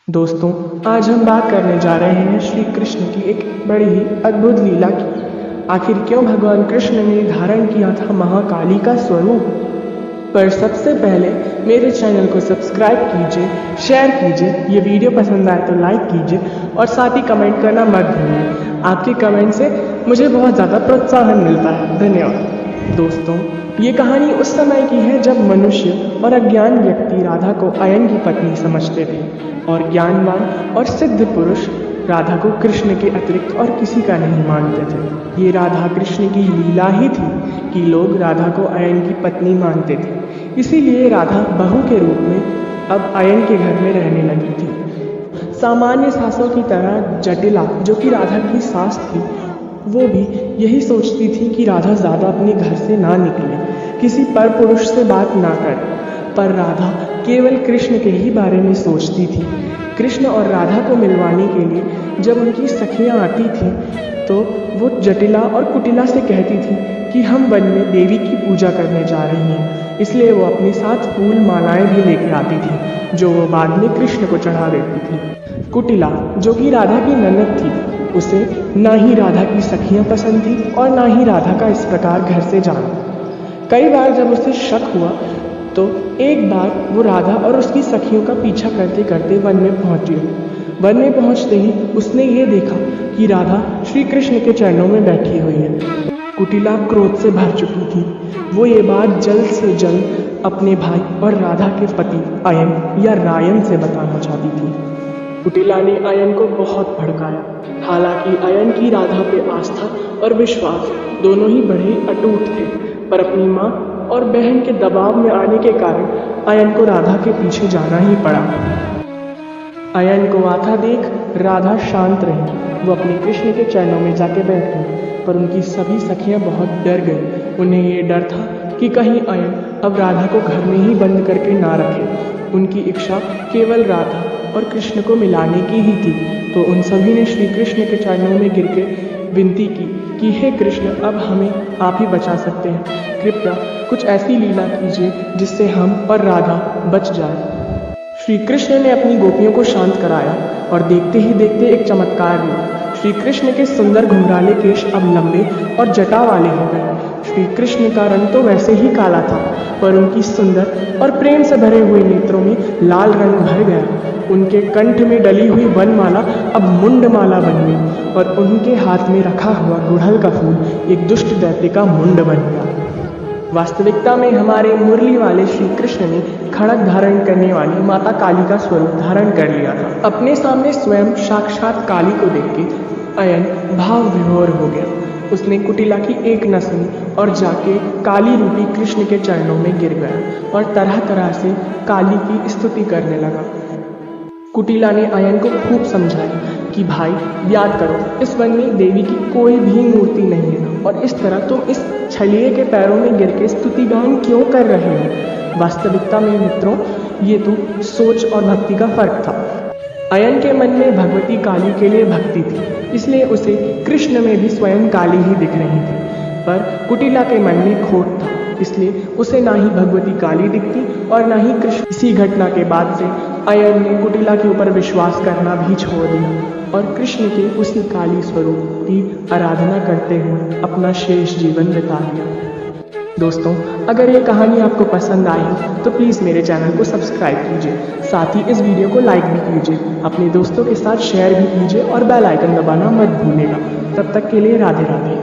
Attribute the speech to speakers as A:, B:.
A: दोस्तों, आज हम बात करने जा रहे हैं श्री कृष्ण की एक बड़ी ही अद्भुत लीला की। आखिर क्यों भगवान कृष्ण ने धारण किया था महाकाली का स्वरूप। पर सबसे पहले मेरे चैनल को सब्सक्राइब कीजिए, शेयर कीजिए, ये वीडियो पसंद आए तो लाइक कीजिए और साथ ही कमेंट करना मत भूलिए। आपके कमेंट से मुझे बहुत ज़्यादा प्रोत्साहन मिलता है। धन्यवाद। दोस्तों, ये कहानी उस समय की है जब मनुष्य और अज्ञान व्यक्ति राधा को आयन की पत्नी समझते थे और ज्ञानवान और सिद्ध पुरुष राधा को कृष्ण के अतिरिक्त और किसी का नहीं मानते थे। ये राधा कृष्ण की लीला ही थी कि लोग राधा को आयन की पत्नी मानते थे। इसीलिए राधा बहू के रूप में अब आयन के घर में रहने लगी थी। सामान्य सासों की तरह जटिला, जो कि राधा की सास थी, वो भी यही सोचती थी कि राधा ज़्यादा अपने घर से ना निकले, किसी पर पुरुष से बात ना करे। पर राधा केवल कृष्ण के ही बारे में सोचती थी। कृष्ण और राधा को मिलवाने के लिए जब उनकी सखियाँ आती थीं तो वो जटिला और कुटिला से कहती थी कि हम वन में देवी की पूजा करने जा रही हैं। इसलिए वो अपने साथ फूल मालाएं भी लेकर आती थी, जो वो बाद में कृष्ण को चढ़ा देती थी। कुटिला, जो कि राधा की ननद थी, उसे ना ही राधा की सखियाँ पसंद थी और ना ही राधा का इस प्रकार घर से जाना। कई बार जब उसे शक हुआ तो एक बार वो राधा और उसकी सखियों का पीछा करते करते वन में पहुंची। वन में पहुंचते ही उसने ये देखा कि राधा श्री कृष्ण के चरणों में बैठी हुई है। कुटिला क्रोध से भर चुकी थी। वो ये बात जल्द से जल्द अपने भाई और राधा के पति आयन या रायन से बताना चाहती थी। कुटिला ने आयन को बहुत भड़काया। हालांकि आयन की राधा पे आस्था और विश्वास दोनों ही बड़े अटूट थे, पर अपनी माँ और बहन के दबाव में आने के कारण आयन को राधा के पीछे जाना ही पड़ा। आयन को आता देख राधा शांत रही। वो अपने कृष्ण के चरणों में जाके बैठ गई, पर उनकी सभी सखियां बहुत डर गईं। उन्हें ये डर था कि कहीं आयन अब राधा को घर में ही बंद करके ना रखे। उनकी इच्छा केवल राधा और कृष्ण को मिलाने की ही थी। तो उन सभी ने श्री कृष्ण के चरणों में गिर के विनती की कि हे कृष्ण, अब हमें आप ही बचा सकते हैं। कृपया कुछ ऐसी लीला कीजिए जिससे हम और राधा बच जाए। श्री कृष्ण ने अपनी गोपियों को शांत कराया और देखते ही देखते एक चमत्कार हुआ। श्री कृष्ण के सुंदर घुंघराले केश अब लंबे और जटा वाले हो गए। श्री कृष्ण का रंग तो वैसे ही काला था, पर उनकी सुंदर और प्रेम से भरे हुए नेत्रों में लाल रंग भर गया। उनके कंठ में डली हुई वनमाला अब मुंडमाला बन गई और उनके हाथ में रखा हुआ गुड़हल का फूल एक दुष्ट दैत्य का मुंड बन गया। वास्तविकता में हमारे मुरली वाले श्री कृष्ण ने खड़ग धारण करने वाली माता काली का स्वरूप धारण कर लिया था। अपने सामने स्वयं साक्षात काली को देख के आयन भाव विभोर हो गया। उसने कुटिला की एक न सुनी और जाके काली रूपी कृष्ण के चरणों में गिर गया और तरह तरह से काली की स्तुति करने लगा। कुटिला ने आयन को खूब समझाया कि भाई याद करो, इस वन में देवी की कोई भी मूर्ति नहीं है और इस तरह तुम इस छलिए के पैरों में गिर के स्तुतिगान क्यों कर रहे हो। वास्तविकता में मित्रों, ये तो सोच और भक्ति का फर्क था। आयन के मन में भगवती काली के लिए भक्ति थी, इसलिए उसे कृष्ण में भी स्वयं काली ही दिख रही थी। पर कुटिला के मन में खोट था, इसलिए उसे ना ही भगवती काली दिखती और ना ही कृष्ण। इसी घटना के बाद से आयन ने कुटिला के ऊपर विश्वास करना भी छोड़ दिया और कृष्ण के उसी काली स्वरूप की आराधना करते हुए अपना शेष जीवन बिता दिया। दोस्तों, अगर ये कहानी आपको पसंद आई तो प्लीज़ मेरे चैनल को सब्सक्राइब कीजिए, साथ ही इस वीडियो को लाइक भी कीजिए, अपने दोस्तों के साथ शेयर भी कीजिए और बेल आइकन दबाना मत भूलिएगा। तब तक के लिए राधे राधे।